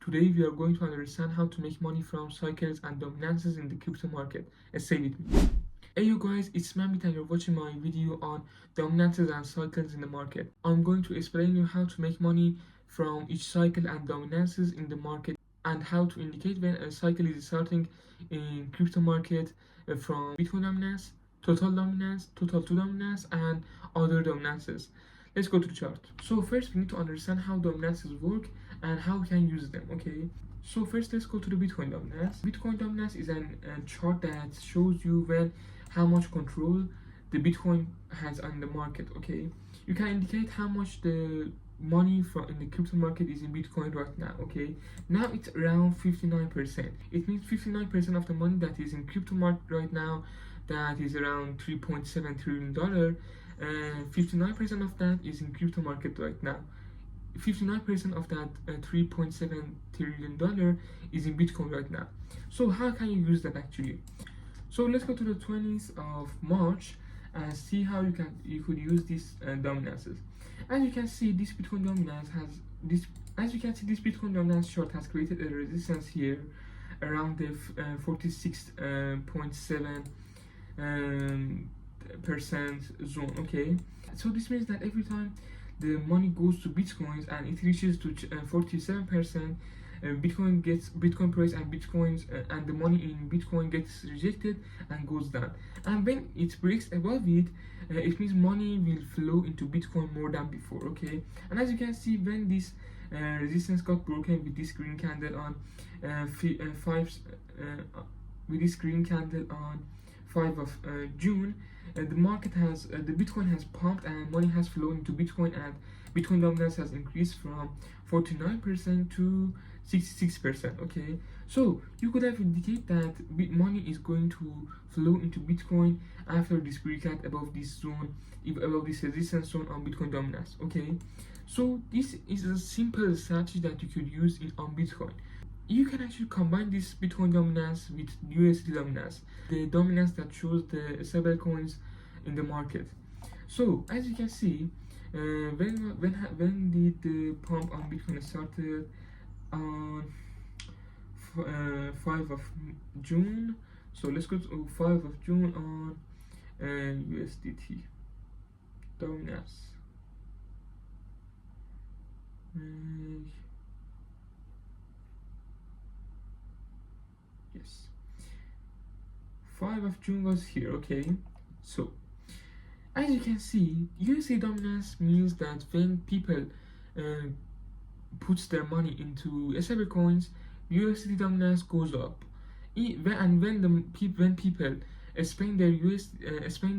Today we are going to understand how to make money from cycles and dominances in the crypto market. Stay with me. Hey you guys, it's Mamit and you're watching my video on dominances and cycles in the market. I'm going to explain you how to make money from each cycle and dominances in the market and how to indicate when a cycle is starting in crypto market from Bitcoin dominance, total dominance, total 2 dominance and other dominances. Let's go to the chart. So first we need to understand how dominances work and how we can use them, okay? So first let's go to the Bitcoin dominance. Bitcoin dominance is a chart that shows you how much control the Bitcoin has on the market, okay? You can indicate how much the money in the crypto market is in Bitcoin right now, okay? Now it's around 59%. It means 59% of the money that is in crypto market right now, that is around $3.7 trillion, and 59% of that is in crypto market right now. 59% of that $3.7 trillion is in Bitcoin right now. So how can you use that actually? So let's go to the 20th of March and see how you could use these dominances. As you can see, this Bitcoin dominance this Bitcoin dominance chart has created a resistance here around the 46.7 percent zone, okay? So this means that every time the money goes to Bitcoins and it reaches to 47%, Bitcoin price and Bitcoins and the money in Bitcoin gets rejected and goes down. And when it breaks above it, it means money will flow into Bitcoin more than before, okay? And as you can see, when this resistance got broken with this green candle on with this green candle on 5 of June, the Bitcoin has pumped and money has flowed into Bitcoin, and Bitcoin dominance has increased from 49% to 66%, okay? So you could have indicate that money is going to flow into Bitcoin after this breakout above this zone, above this resistance zone on Bitcoin dominance, okay? So this is a simple strategy that you could use on Bitcoin. You can actually combine this Bitcoin dominance with USD dominance, the dominance that shows the stable coins in the market. So as you can see, when did the pump on Bitcoin started? On 5 of June. So let's go to 5 of June on USDT dominance. Yes, 5 of June was here, okay? So as you can see, USD dominance means that when people puts their money into stable coins, USD dominance goes up. When people spend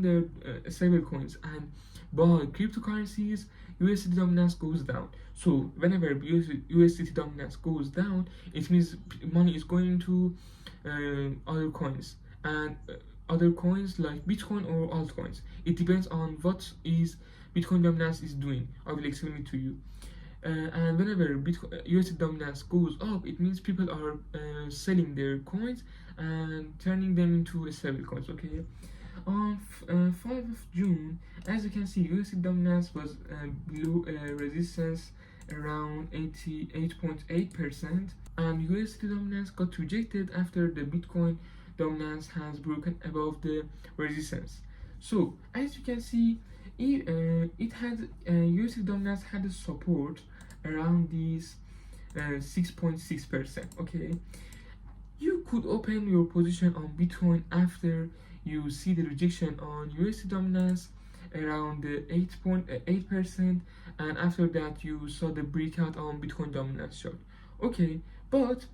their stable coins and buy cryptocurrencies, USD dominance goes down. So whenever USD dominance goes down, it means money is going to other coins, and other coins like Bitcoin or altcoins. It depends on what is Bitcoin dominance is doing. I will explain it to you. And whenever USD dominance goes up, it means people are selling their coins and turning them into stable coins, okay? On 5 of June, as you can see, USD dominance was below resistance around 88.8%, and USD dominance got rejected after the Bitcoin dominance has broken above the resistance. So as you can see, USD dominance had a support around these 6.6%, okay? You could open your position on Bitcoin after you see the rejection on USD dominance around the 8.8%, and after that you saw the breakout on Bitcoin dominance chart, okay? But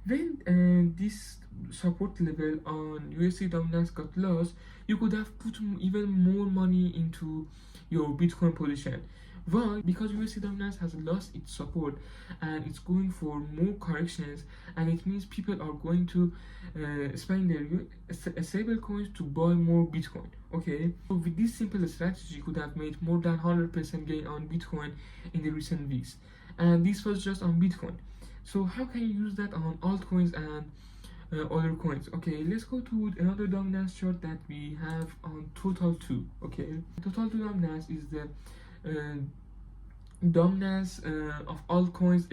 when this support level on USD dominance got lost, you could have put even more money into your Bitcoin position. Why? Because USD dominance has lost its support and it's going for more corrections, and it means people are going to spend their stable coins to buy more Bitcoin, okay? So with this simple strategy, you could have made more than 100% gain on Bitcoin in the recent weeks, and this was just on Bitcoin. So how can you use that on altcoins and other coins? Okay, let's go to another dominance chart that we have on Total2, okay? Total2 dominance is the dominance of altcoins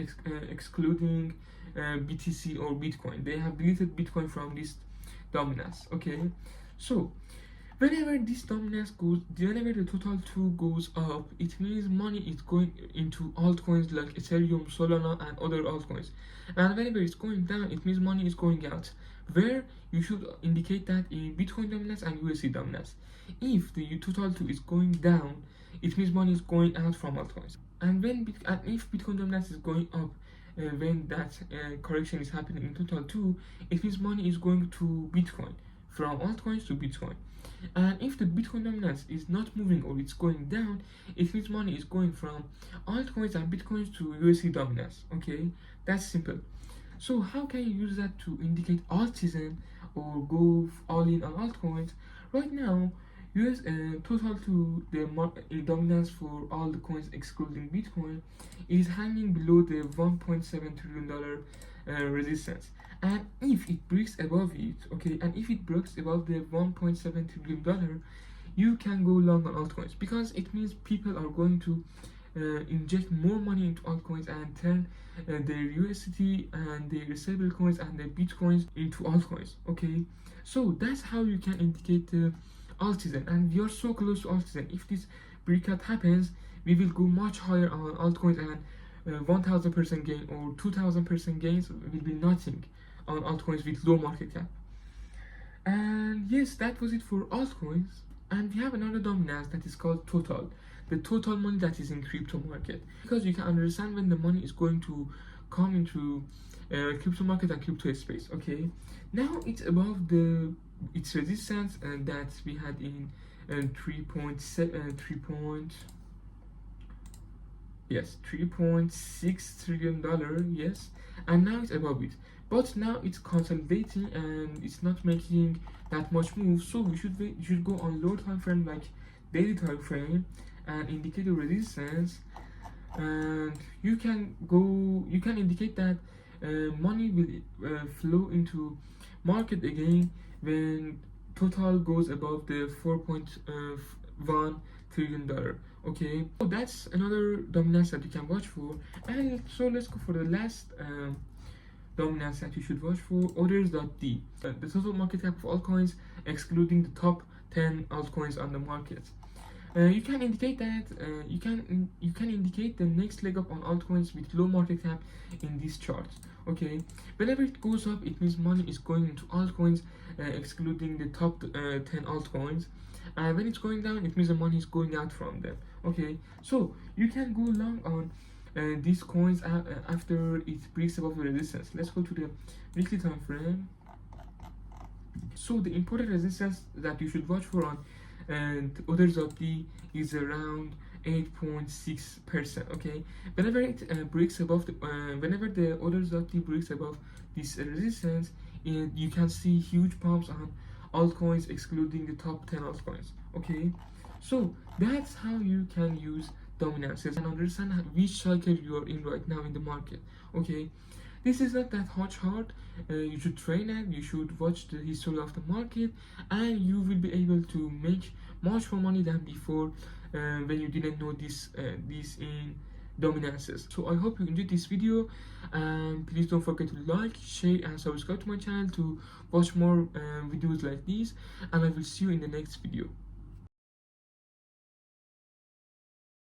excluding BTC or Bitcoin. They have deleted Bitcoin from this dominance. Okay, so whenever this dominance goes, whenever the total 2 goes up, it means money is going into altcoins like Ethereum, Solana, and other altcoins. And whenever it's going down, it means money is going out. Where you should indicate that in Bitcoin dominance and USD dominance. If the total 2 is going down, it means money is going out from altcoins. And if Bitcoin dominance is going up, when that correction is happening in total 2, it means money is going to Bitcoin, from altcoins to Bitcoin. And if the Bitcoin dominance is not moving or it's going down, it means money is going from altcoins and Bitcoins to USD dominance. Okay, that's simple. So how can you use that to indicate Altseason or go all in on altcoins? Right now, total 2, the dominance for all the coins excluding Bitcoin, is hanging below the $1.7 trillion resistance. And if it breaks above it, okay, and if it breaks above the $1.7 trillion, you can go long on altcoins, because it means people are going to inject more money into altcoins and turn their USDT and their stable coins and their Bitcoins into altcoins. Okay, so that's how you can indicate the Altseason, and we are so close to Altseason. If this breakout happens, we will go much higher on altcoins, and 1000% gain or 2000% gains will be nothing on altcoins with low market cap. And yes, that was it for altcoins. And we have another dominance that is called total, the total money that is in crypto market, because you can understand when the money is going to come into crypto market and crypto space. Okay, now it's above its resistance that we had in 3.6 trillion dollar, yes, and now it's above it, but now it's consolidating and it's not making that much move. So we should go on lower time frame like daily time frame and indicate the resistance, and you can indicate that money will flow into market again when total goes above the $4.1 trillion. Okay, so that's another dominance that you can watch for. And so let's go for the last dominance that you should watch for, Orders.D, the total market cap of altcoins excluding the top 10 altcoins on the market. You can indicate that you can indicate the next leg up on altcoins with low market cap in this chart. Okay, whenever it goes up, it means money is going into altcoins excluding the top 10 altcoins. And when it's going down, it means the money is going out from them. Okay, so you can go long on these coins after it breaks above the resistance. Let's go to the weekly time frame. So the important resistance that you should watch for on and Orders.D is around 8.6%. Okay, whenever it breaks above whenever the Orders.D breaks above this resistance, you can see huge pumps on altcoins excluding the top 10 altcoins. Okay, so that's how you can use dominances and understand which cycle you are in right now in the market. Okay, this is not that much hard. You should train it, you should watch the history of the market, and you will be able to make much more money than before when you didn't know this in dominances. So I hope you enjoyed this video, and please don't forget to like, share, and subscribe to my channel to watch more videos like these, and I will see you in the next video.